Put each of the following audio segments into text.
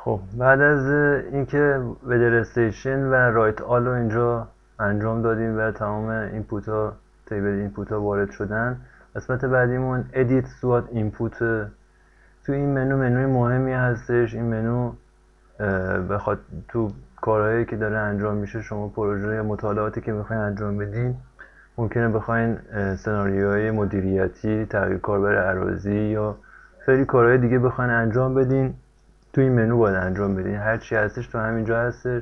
خب بعد از اینکه ودر استیشن و رایت آل رو اینجا انجام دادیم و تمام اینپوت ها تیبل اینپوت ها وارد شدن، قسمت بعدیمون ادیت سوات اینپوت. تو این منوی مهمی هستش. این منو بخواد تو کارهایی که داره انجام میشه، شما پروژه یا مطالعاتی که میخواین انجام بدین، ممکنه بخواین سناریوهای مدیریتی، تغییر کاربر اراضی یا خیلی کارهای دیگه بخواین انجام بدین، تو این منو باید انجام بدین. هر چی هستش تو همینجا هستش.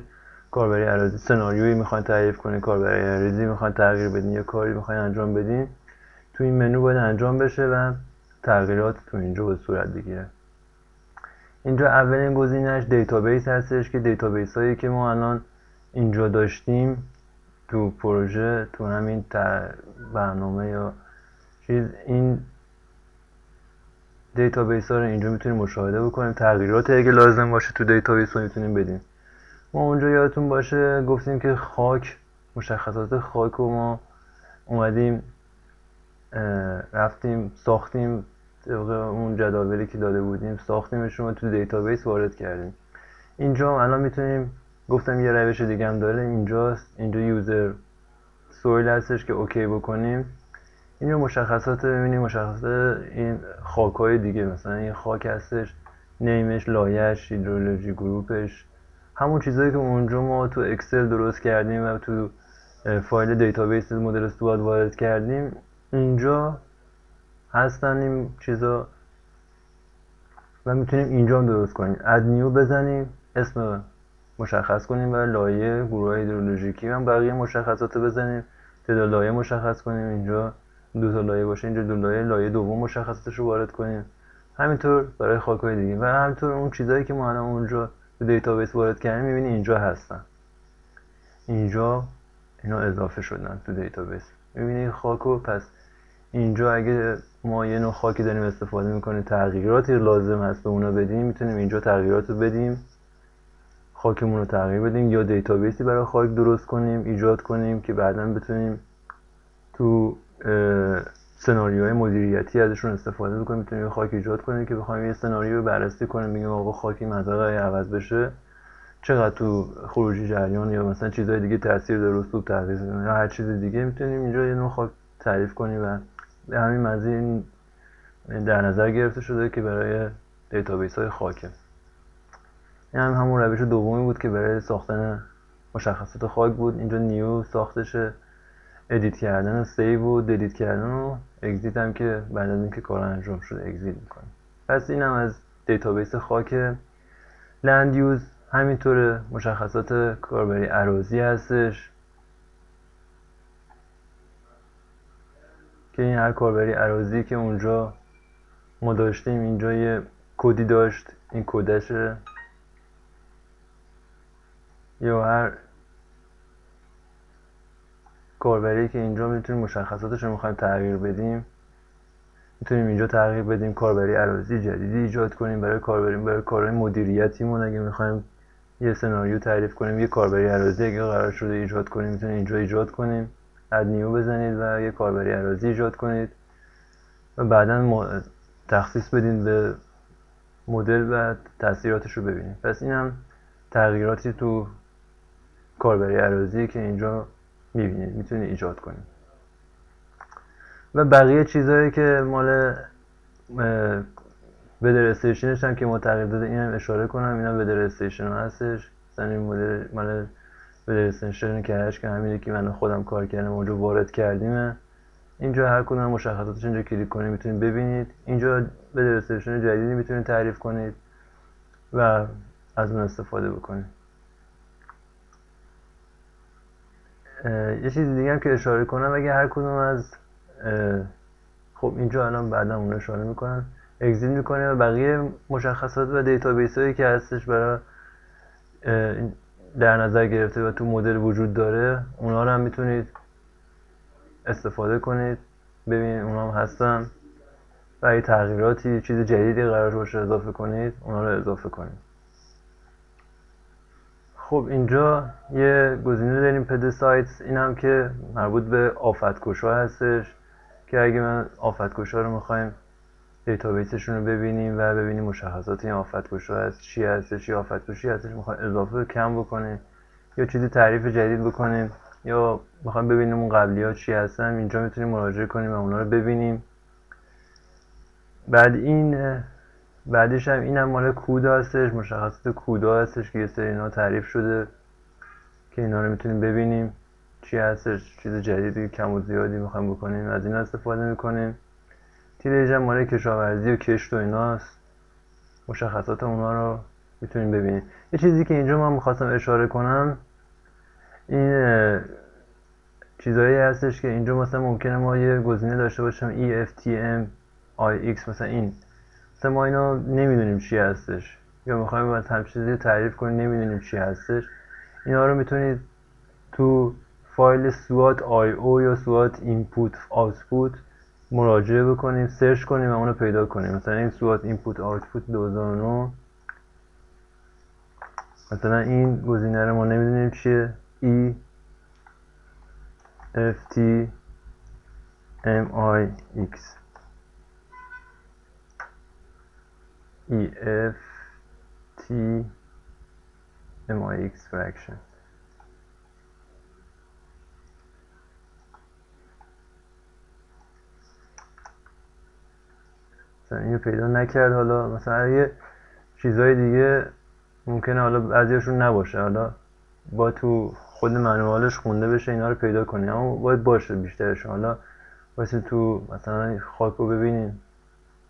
کاربری اراضی، سناریویی میخواین تعریف کنین، کاربری اراضی میخواین تغییر بدین یا کاری میخواین انجام بدین، تو این منو باید انجام بشه و تغییرات تو اینجا به صورت بگیره. اینجا اولین گزینه‌اش دیتابیس هستش که دیتابیس هایی که ما الان اینجا داشتیم تو پروژه، تو همین برنامه یا چیز، این دیتابیس ها رو اینجا میتونیم مشاهده بکنیم. تغییرات اگه لازم باشه تو دیتابیس رو میتونیم بدیم. ما اونجا یادتون باشه گفتیم که خاک، مشخصات خاک رو ما اومدیم رفتیم ساختیم طبق اون جداولی که داده بودیم، ساختیمش رو تو دیتابیس وارد کردیم. اینجا الان میتونیم، گفتم یه روش دیگه هم داره، اینجاست. اینجا یوزر سویل هستش که اوکی بکنیم. اینجا مشخصات ببینیم، مشخصات این خاک‌های دیگه، مثلا این خاک هستش، نیمش، لایه‌اش، هیدرولوژی گروپش، همون چیزایی که اونجا ما تو اکسل درست کردیم و تو فایل دیتابیس مدل استواد وارد کردیم، اینجا هستن این چیزا و میتونیم اینجا هم درست کنیم. اد نیو بزنیم، اسم مشخص کنیم و لایه، گروه هیدرولوژیکی هم بقیه مشخصات بزنیم، تعداد لایه مشخص کنیم. اینجا 2 تا لایه باشه، اینجا 2 لایه، لایه دوم مشخصاتش رو وارد کنیم. همینطور برای خاک‌های دیگه و همینطور اون چیزایی که ما الان اونجا تو دیتابیس وارد کردیم می‌بینی اینجا هستن. اینجا اینا اضافه شدن تو دیتابیس. می‌بینی خاکو. پس اینجا اگه ما یه نوع خاکی داریم استفاده می‌کنیم، تغییراتی لازم هست به اونا بدیم، میتونیم اینجا تغییرات رو بدیم، خاکمون رو تغییر بدیم، یا دیتابیسی برای خاک درست کنیم، ایجاد کنیم که بعداً بتونیم تو سناریوهای مدیریتی ازشون استفاده بکنیم. میتونیم خاک ایجاد کنیم که بخوایم یه سناریو رو بررسی کنیم، بگیم آقا خاکی منطقه عوض بشه چقدر تو خروجی جریان یا مثلا چیزهای دیگه تاثیر داره، رسوب تغییر یا هر چیز دیگه، میتونیم اینجا یه نوع خاک تعریف کنیم و به همین مزیه در نظر گرفته شده که برای دیتابیس های خاکه. این همون روش دومی بود که برای ساختن مشخصات خاک بود. اینجا نیو ساختشه، ادیت کردن و سیو و دیلیت کردن و اگزیت هم که بعد از اینکه کار انجام شده اگزیت میکنیم. پس این هم از دیتابیس خاک. لند یوز همینطوره، مشخصات کاربری اراضی هستش که این هر کاربری اراضی که اونجا ما داشتیم، اینجا یه کدی داشت، این کدشه، یا هر کاربری که اینجا میتونیم مشخصاتش رو میخوایم تغییر بدیم، میتونیم اینجا تغییر بدیم، کاربری اراضی جدیدی ایجاد کنیم برای کارهای مدیریتیمون. اگه میخوایم یه سناریو تعریف کنیم، یه کاربری اراضی اگه قرار شده ایجاد کنیم، میتونیم اینجا ایجاد کنیم، اد نیو بزنید و یه کاربری اراضی ایجاد کنید و بعداً تخصیص بدین به مدل و تاثیراتش رو ببینید. پس این هم تغییراتی تو کاربری اراضی که اینجا میبینید میتونید ایجاد کنید. و بقیه چیزهایی که مال ودر استیشنش هم که ما تغییر داده، این هم اشاره کنم، این هم ودر استیشن هستش. مثلا این مدل مال ودر استیشن که هست که همینه که من خودم کار کردم اونجا وارد کردیم. اینجا هر کدوم مشخصاتش اینجا کلیک کنید میتونید ببینید. اینجا ودر استیشن جدیدی میتونید تعریف کنید و از اون استفاده بکنید. یه چیز دیگه هم که اشاره کنم، اگه هر کدوم از خب اینجا الان بعدا اون اشاره میکنم، اگزیت میکنیم و بقیه مشخصات و دیتابیس هایی که هستش برای در نظر گرفته و تو مدل وجود داره، اونا رو هم میتونید استفاده کنید، ببینید اونا هم هستن و اگه تغییراتی چیز جدیدی قرار باشه اضافه کنید، اونا رو اضافه کنید. خب اینجا یه گزینه داریم پد سایتس، این هم که مربوط به آفت‌کشا هستش که اگه من آفت‌کشا رو میخوایم دیتابیسشون رو ببینیم و ببینیم مشخصات این آفت‌گوشا هست چی هستش، یا آفت‌گوشی هستش میخوایم اضافه کم بکنیم یا چیزی تعریف جدید بکنیم یا میخوایم ببینیم اون قبلی ها چی هستن. اینجا میتونیم مراجعه کنیم و اونا رو ببینیم. بعدش هم اینم مال کود هستش، مشخصات کود هستش که یه سری اینا تعریف شده که اینا رو میتونیم ببینیم چی هستش، چیز جدیدی کم و زیادی میخوایم بکنیم از اینا استفاده میکنیم. تیریج هم مال کشاورزی و کشت و ایناست، مشخصات اونا رو میتونیم ببینیم. یه چیزی که اینجا من میخواستم اشاره کنم این چیزایی هستش که اینجا مثلا ممکنه ما یه گزینه داشته باشیم EFTM IX، مثلا این مثلا ما اینا نمیدونیم چی هستش یا میخوایم از هم چیزی تعریف کنیم نمیدونیم چی هستش. اینا رو میتونید تو فایل SWOT.io یا SWOT input output مراجعه بکنیم، سرچ کنیم و اونو پیدا کنیم. مثلا این SWOT input output 2009 مثلا این گزینه رو ما نمیدونیم چیه، EFTMIX EFTMIX fraction. مثلا اینو پیدا نکرد. حالا مثلا یه چیزای دیگه ممکنه حالا بعضیاشون نباشه، حالا با تو خود منوالش خونده بشه اینا رو پیدا کنی، اما باید باشه بیشترشون. حالا واسه تو مثلا خاک رو ببینیم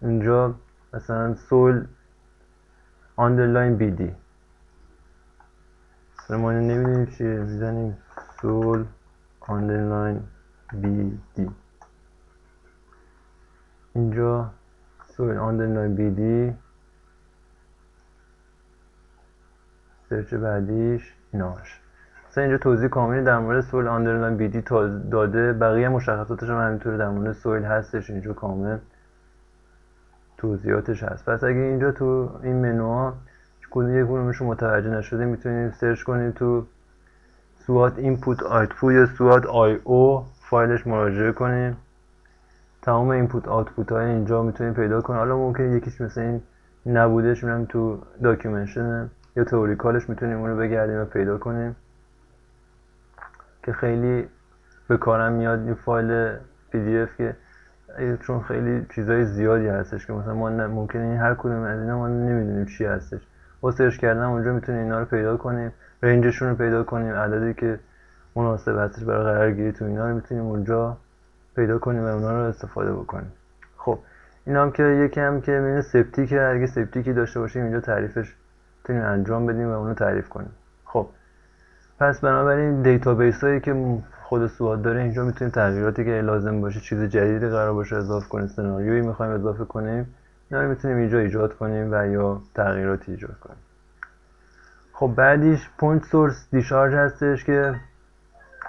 اینجا مثلا سول آندرلاین BD، مثلا ما اینو نمیدونیم چیه، میزنیم سول آندرلاین BD، اینجا سول آندرلاین BD، سرچ بعدیش ایناش. مثلا اینجا توضیح کاملی در مورد سویل آندرلاین BD داده، بقیه مشخصاتش هم همینطوره در مورد سویل هستش، اینجا کامل توضیحاتش هست. پس اگه اینجا تو این منوها یک کدومشون متوجه نشده میتونید سرچ کنید تو SWOT input output یا SWOT IO فایلش مراجعه کنید. تمام اینپوت آوتپوت های اینجا میتونید پیدا کنید. حالا ممکنه یکیش مثل این نبودش میرم تو داکیومنشن یا تئوریکالش میتونیم اون رو بگردیم و پیدا کنیم که خیلی به کارم میاد این فایل PDF که چون خیلی چیزای زیادی هستش که مثلا ما ممکنه این هر کدوم از اینا ما نمیدونیم چی هستش. با سرچ کردن اونجا میتونیم اینا رو پیدا کنیم، رنجشون رو پیدا کنیم، عددی که مناسب هستش برای قرارگیری تو اینا رو میتونیم اونجا پیدا کنیم و اونا رو استفاده بکنیم. خب این هم که یکم که میونه سپتیکه، اگه سپتیکی داشته باشیم اینجا تعریفش میتونیم انجام بدیم و اونو تعریف کنیم. خب پس بنابراین دیتابیس هایی که خود سواد داره اینجا میتونیم تغییراتی که لازم باشه، چیز جدیدی قرار باشه اضافه کنیم، سناریویی میخوایم اضافه کنیم، اینا رو میتونیم اینجا ایجاد کنیم و یا تغییراتی ایجاد کنیم. خب بعدیش پوینت سورس دیشارژ هستش که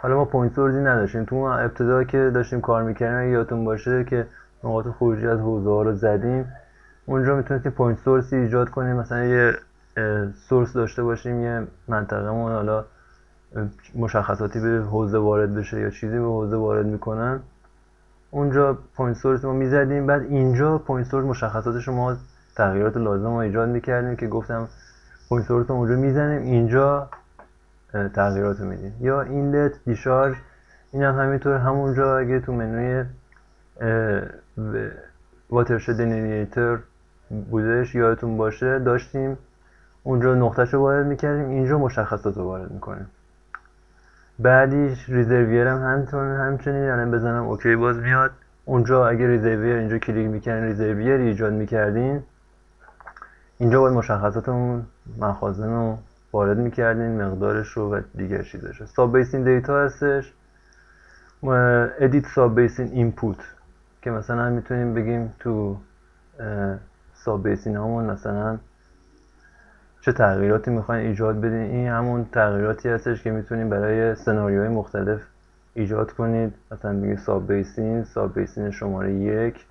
حالا ما پوینت سورسی نداشتیم تو ابتدا که داشتیم کار میکردیم. اگه یادتون باشه که نقاط خروجی از حوزه ها رو زدیم، اونجا میتونستیم پوینت سورسی ایجاد کنیم، مثلا یه سورس داشته باشیم، یه منطقه‌مون حالا مشخصاتی به حوزه وارد بشه یا چیزی به حوزه وارد میکنن، اونجا پوینت سورس ما میزدیم. بعد اینجا پوینت سورس مشخصاتش ما تغییرات لازم رو ایجاد میکردیم که گفتم پوینت سورس رو اونجا میزنیم، اینجا تغییرات رو میدیم. یا اینلت دیشارژ این هم همینطور، همونجا اگه تو منوی واترشد دلینیتور بودش یادتون باشه داشتیم اونجا نقطه‌شو وارد میکردیم، اینجا مشخصات رو وارد میکنیم. بعدیش ریزرویر هم همچنین، یعنی بزنم اوکی باز میاد. اونجا اگه ریزرویر اینجا کلیک میکردین ریزرویر ایجاد میکردین، اینجا باید مشخصاتمون مخازن رو وارد میکردین، مقدارش رو و دیگر چیزش. ساب بیسین دیتا هستش، ادیت ساب بیسین اینپوت که مثلا میتونیم بگیم تو ساب بیسین همون مثلا چه تغییراتی میخواین ایجاد بدین. این همون تغییراتی هستش که میتونیم برای سناریوهای مختلف ایجاد کنید. مثلا بگید ساب بیسین شماره 1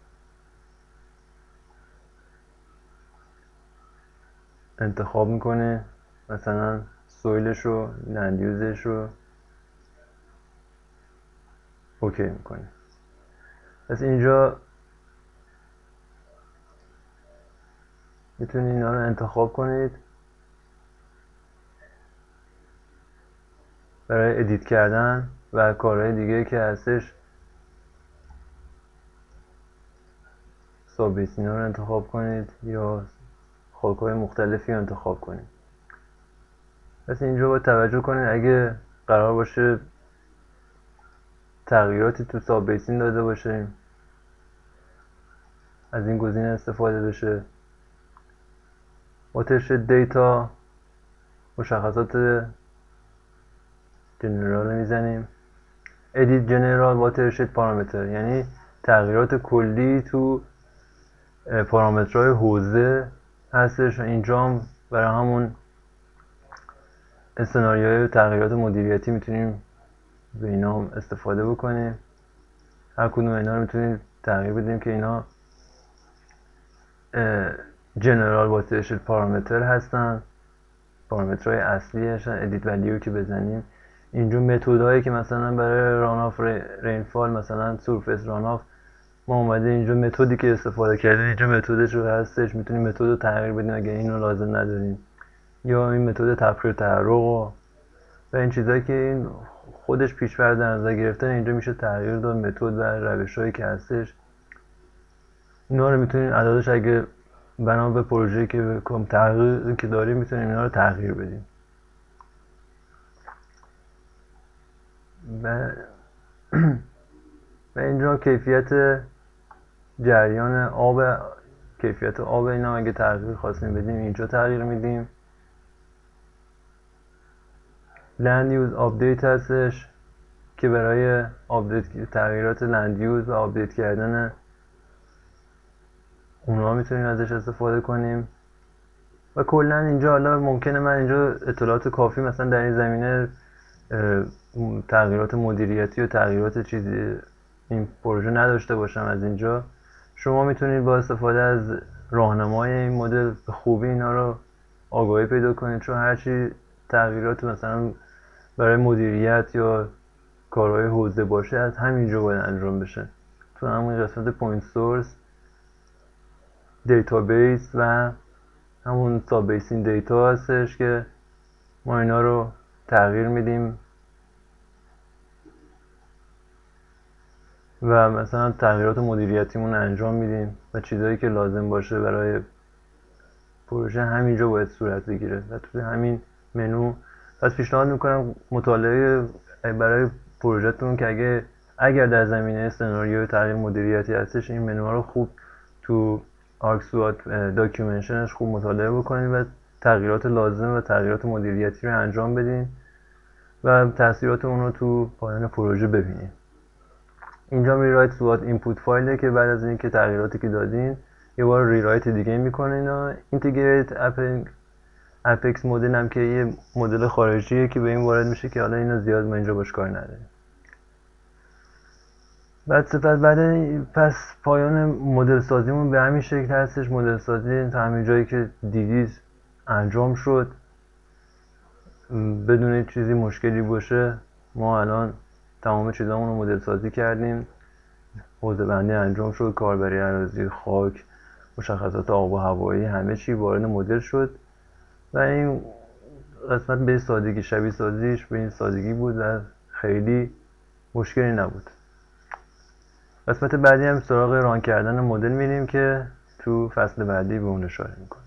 انتخاب میکنه، مثلا سویلش رو، لندیوزش رو اوکی میکنه. پس اینجا میتونید اینا رو انتخاب کنید برای ادیت کردن و کارهای دیگه که هستش. سابیسین رو انتخاب کنید یا خاک‌های مختلفی رو انتخاب کنید. پس اینجا باید توجه کنید اگه قرار باشه تغییراتی تو ساب بیسین داده باشیم از این گزینه استفاده بشه. واترشد دیتا مشخصات جنرال میزنیم. ادیت جنرال واترشد پارامتر، یعنی تغییرات کلی تو پارامترهای حوزه هستش. اینجا هم برای همون سناریوهای تغییرات مدیریتی میتونیم به اینا هم استفاده بکنیم. هر کدوم اینا رو میتونیم تغییر بدیم که اینا جنرال واترشد پارامتر هستن، پارامترهای اصلی هستن. ادیت ولیو که بزنیم اینجا متدهایی که مثلا برای ران آف رینفال، مثلا سورفیس ران آف، ما اومده اینجا متدی که استفاده کردیم اینجا متدش رو هستش، میتونیم متد رو تغییر بدیم اگه اینو لازم نداریم، یا این متد تفکیک تحرک و این چیزایی که این خودش پیش‌فرض در نظر گرفتن اینجا میشه تغییر داد متد و روش‌هایی که هستش. اینا رو میتونیم عددش اگه بنا به پروژه‌ای که تغییر که داریم میتونیم اینا رو تغییر بدیم. و اینجا کیفیت جریان آب، کیفیت آب اینا اگه تغییر خواستیم بدیم اینجا تغییر میدیم. لند یوز آپدیت هستش که برای آپدیت تغییرات لند یوز و آپدیت کردن اونا میتونیم ازش استفاده کنیم. و کلا اینجا حالا ممکنه من اینجا اطلاعات کافی مثلا در این زمینه تغییرات مدیریتی و تغییرات چیزی این پروژه نداشته باشم. از اینجا شما میتونید با استفاده از راهنمای این مدل به خوبی اینا رو آگاهی پیدا کنید، چون هرچی تغییرات مثلا برای مدیریت یا کارهای حوزه باشه از همینجا باید انجام بشه. تو همون قسمت پوینت سورس، دیتابیس و همون ساب بیسین دیتا هستش که ما اینا رو تغییر میدیم و مثلا تغییرات مدیریتیمون انجام میدیم و چیزایی که لازم باشه برای پروژه همینجا باید صورت بگیره و توی همین منو. پس پیشنهاد میکنم مطالعه برای پروژهتون که اگر در زمینه سناریوی تغییر مدیریتی هستش این منوها رو خوب تو آرکسوات داکیومنشنش خوب مطالعه بکنید و تغییرات لازم و تغییرات مدیریتی رو انجام بدین و تاثیرات اون رو تو پایان پروژه ببینید. اینجا ریرایت سوات اینپوت فایله که بعد از اینکه تغییراتی که دادین یه بار ریرایت دیگه میکنین. و اینتگریت اپکس مدل هم که یه مدل خارجیه که به این وارد میشه که حالا اینو زیاد ما اینجا باش کار نداریم. پس پایان مدل سازیمون به همین شکل هستش. مدل سازی تا همین جایی که دیدید انجام شد بدون چیزی مشکلی باشه. ما الان تمام چیزامون رو مدل سازی کردیم، حوزه بندی انجام شد، کاربری اراضی، خاک، مشخصات آب و هوایی، همه چی وارد مدل شد و این قسمت به سادگی شبیه سازیش به این سادگی بود و خیلی مشکلی نبود. قسمت بعدی هم سراغ ران کردن مدل میریم که تو فصل بعدی به اون اشاره میکنم.